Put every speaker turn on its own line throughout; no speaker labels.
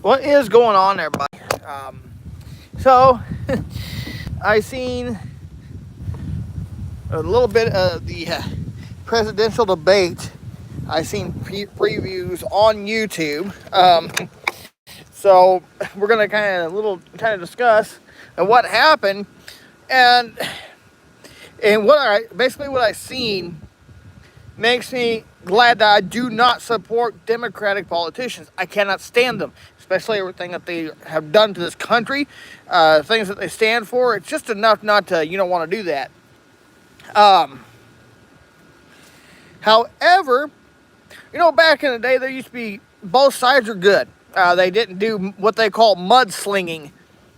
What is going on, everybody? So, I seen a little bit of the presidential debate. I seen previews on YouTube. So we're gonna kind of discuss what happened and what I seen makes me glad that I do not support Democratic politicians. I cannot stand them, especially everything that they have done to this country, things that they stand for. It's just enough not to, want to do that. However, back in the day, there used to be both sides are good. They didn't do what they call mudslinging,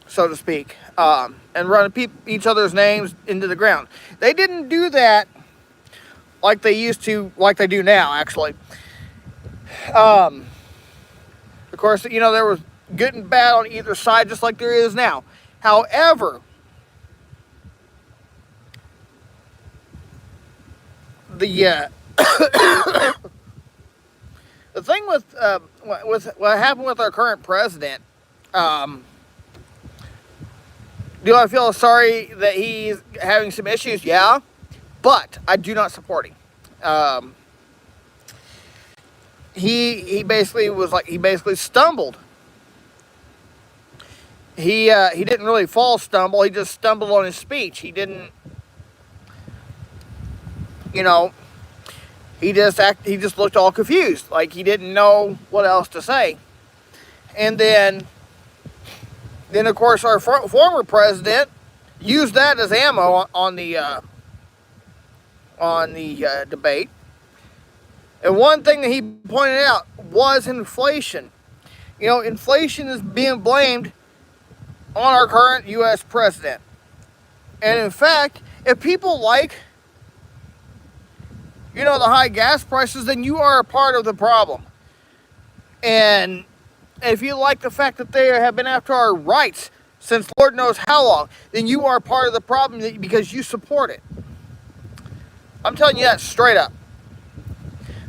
so to speak, and run each other's names into the ground. They didn't do that like they used to, like they do now, actually. Of course, there was good and bad on either side, just like there is now. However, the the thing with what happened with our current president, do I feel sorry that he's having some issues? Yeah, but I do not support him. He basically stumbled. He didn't really stumble. He just stumbled on his speech. He didn't, he just looked all confused, like he didn't know what else to say. And then of course our former president used that as ammo on the debate. And one thing that he pointed out was inflation. Inflation is being blamed on our current U.S. president. And in fact, if people like, the high gas prices, then you are a part of the problem. And if you like the fact that they have been after our rights since Lord knows how long, then you are part of the problem because you support it. I'm telling you that straight up.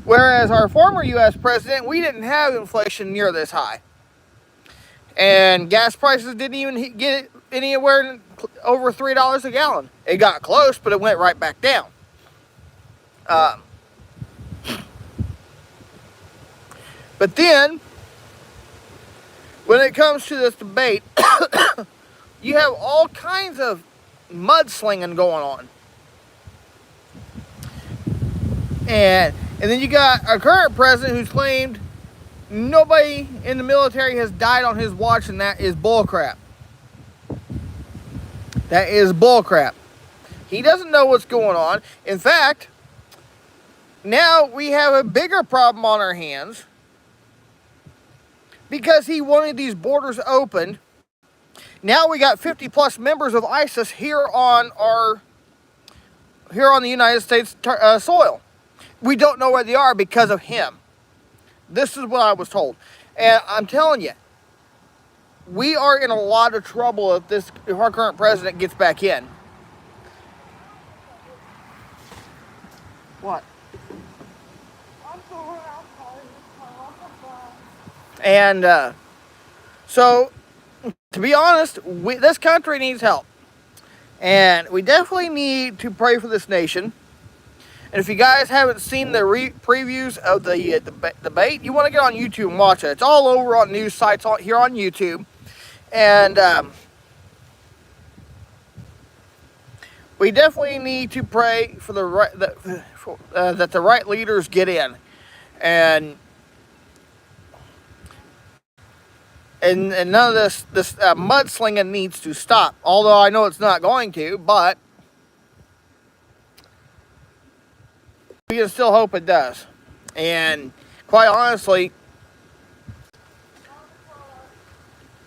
Whereas our former U.S. president, we didn't have inflation near this high. And gas prices didn't even get anywhere over $3 a gallon. It got close, but it went right back down. But then, when it comes to this debate, you have all kinds of mudslinging going on. And then you got our current president who's claimed nobody in the military has died on his watch, and that is bullcrap. That is bullcrap. He doesn't know what's going on. In fact, now we have a bigger problem on our hands because he wanted these borders opened. Now we got 50 plus members of ISIS here on the United States soil. We don't know where they are because of him. This is what I was told. And I'm telling you, we are in a lot of trouble if our current president gets back in. What? And so, to be honest, this country needs help. And we definitely need to pray for this nation. And if you guys haven't seen the previews of the debate, you want to get on YouTube and watch it. It's all over on news sites here on YouTube. And we definitely need to pray for that the right leaders get in. And none of this mudslinging needs to stop. Although I know it's not going to, but we can still hope it does. And quite honestly,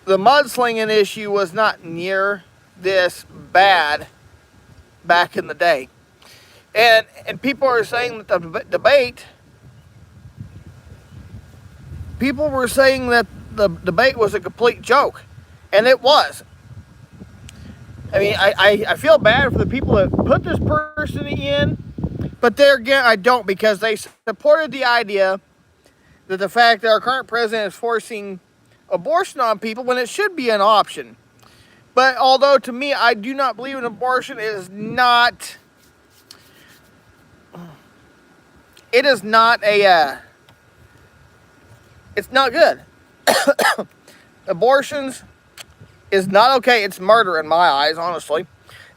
the mudslinging issue was not near this bad back in the day. And people are saying that the debate, people were saying that the debate was a complete joke. And it was. I mean, I feel bad for the people that put this person in, but there again, I don't, because they supported the idea that the fact that our current president is forcing abortion on people when it should be an option. But although to me, I do not believe an abortion is not... It is not a... it's not good. Abortions is not okay. It's murder in my eyes, honestly.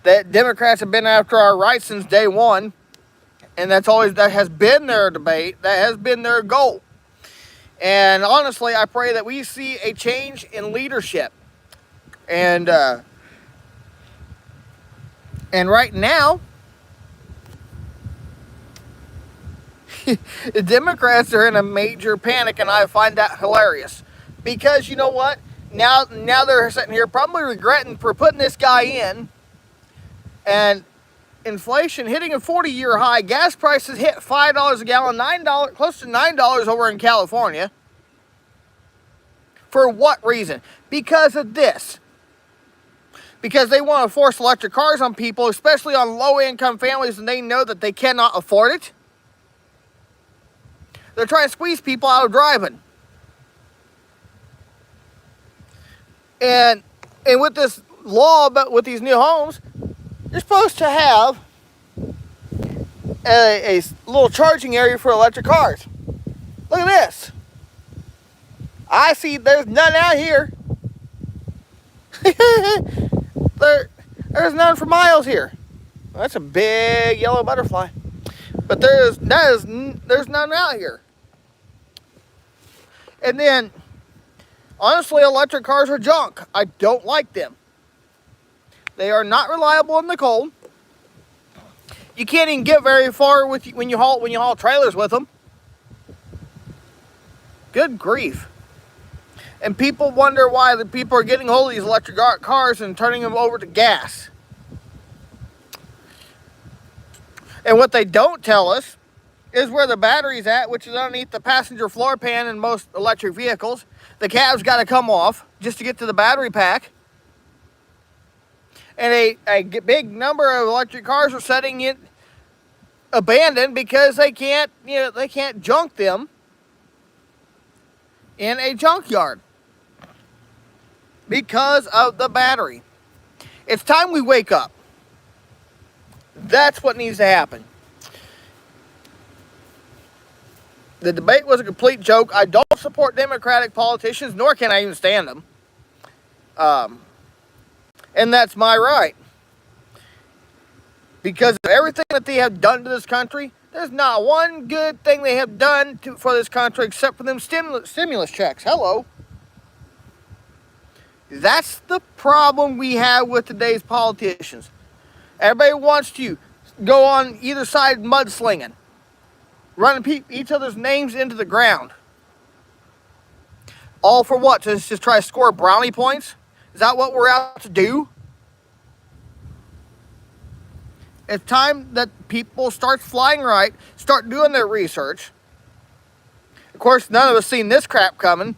That Democrats have been after our rights since day one. And that has been their debate. That has been their goal. And honestly, I pray that we see a change in leadership. And right now, the Democrats are in a major panic, and I find that hilarious. Because you know what? Now they're sitting here probably regretting for putting this guy in. And inflation hitting a 40-year high. Gas prices hit $5 a gallon, $9, close to $9 over in California. For what reason? Because of this. Because they want to force electric cars on people, especially on low-income families, and they know that they cannot afford it. They're trying to squeeze people out of driving. And with this law about with these new homes, you're supposed to have a little charging area for electric cars. Look at this. I see there's none out here. There's none for miles here. Well, that's a big yellow butterfly. But there's none out here. And then, honestly, electric cars are junk. I don't like them. They are not reliable in the cold. You can't even get very far when you haul trailers with them. Good grief. And people wonder why the people are getting hold of these electric cars and turning them over to gas. And what they don't tell us is where the battery's at, which is underneath the passenger floor pan in most electric vehicles. The cab's got to come off just to get to the battery pack. And a big number of electric cars are setting it abandoned because they can't junk them in a junkyard because of the battery. It's time we wake up. That's what needs to happen. The debate was a complete joke. I don't support Democratic politicians, nor can I even stand them. And that's my right. Because of everything that they have done to this country, there's not one good thing they have done for this country except for them stimulus checks. Hello. That's the problem we have with today's politicians. Everybody wants to go on either side mudslinging, running each other's names into the ground. All for what? To just try to score brownie points? Is that what we're out to do? It's time that people start flying right, start doing their research. Of course, none of us seen this crap coming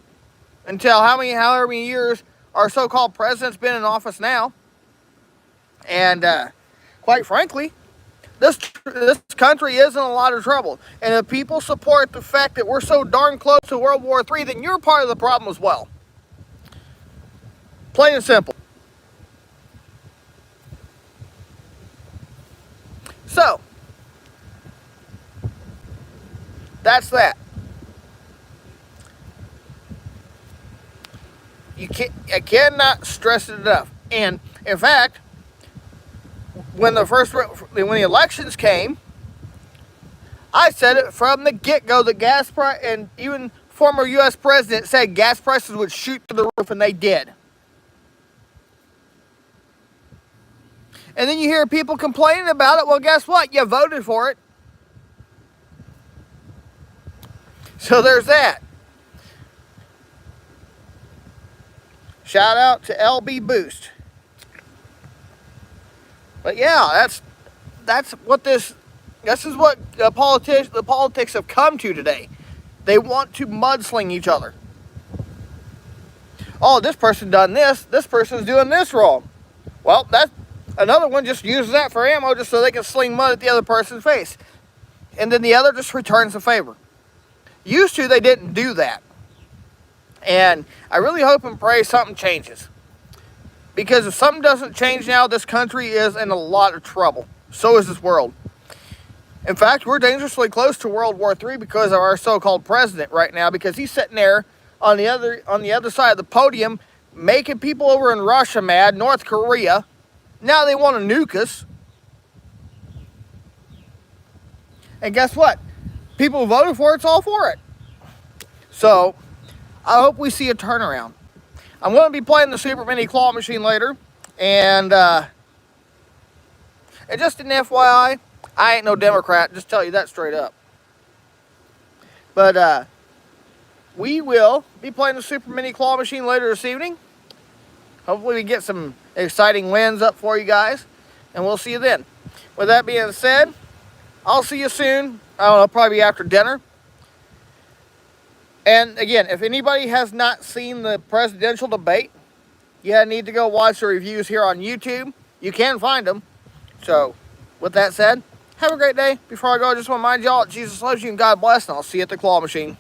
until however many years our so-called president's been in office now. And quite frankly, this country is in a lot of trouble. And if people support the fact that we're so darn close to World War III, then you're part of the problem as well. Plain and simple. So, that's that. I cannot stress it enough. And in fact, when the elections came, I said it from the get-go. The gas price, and even former U.S. president said gas prices would shoot through the roof, and they did. And then you hear people complaining about it. Well, guess what? You voted for it. So there's that. Shout out to LB Boost. But yeah, that's what this is what the politics have come to today. They want to mudsling each other. Oh, this person done this person's doing this wrong. Well, that's another one just uses that for ammo just so they can sling mud at the other person's face. And then the other just returns the favor. Used to, they didn't do that. And I really hope and pray something changes. Because if something doesn't change now, this country is in a lot of trouble. So is this world. In fact, we're dangerously close to World War III because of our so-called president right now, because he's sitting there on the other side of the podium making people over in Russia mad, North Korea. Now they want to nuke us. And guess what? People who voted for it's all for it. So, I hope we see a turnaround. I'm going to be playing the Super Mini Claw Machine later. And just an FYI, I ain't no Democrat, just tell you that straight up. But we will be playing the Super Mini Claw Machine later this evening. Hopefully we get some exciting wins up for you guys. And we'll see you then. With that being said, I'll see you soon. I don't know, probably after dinner. And again, if anybody has not seen the presidential debate, you need to go watch the reviews here on YouTube. You can find them. So, with that said, have a great day. Before I go, I just want to remind y'all, Jesus loves you and God bless, and I'll see you at the claw machine.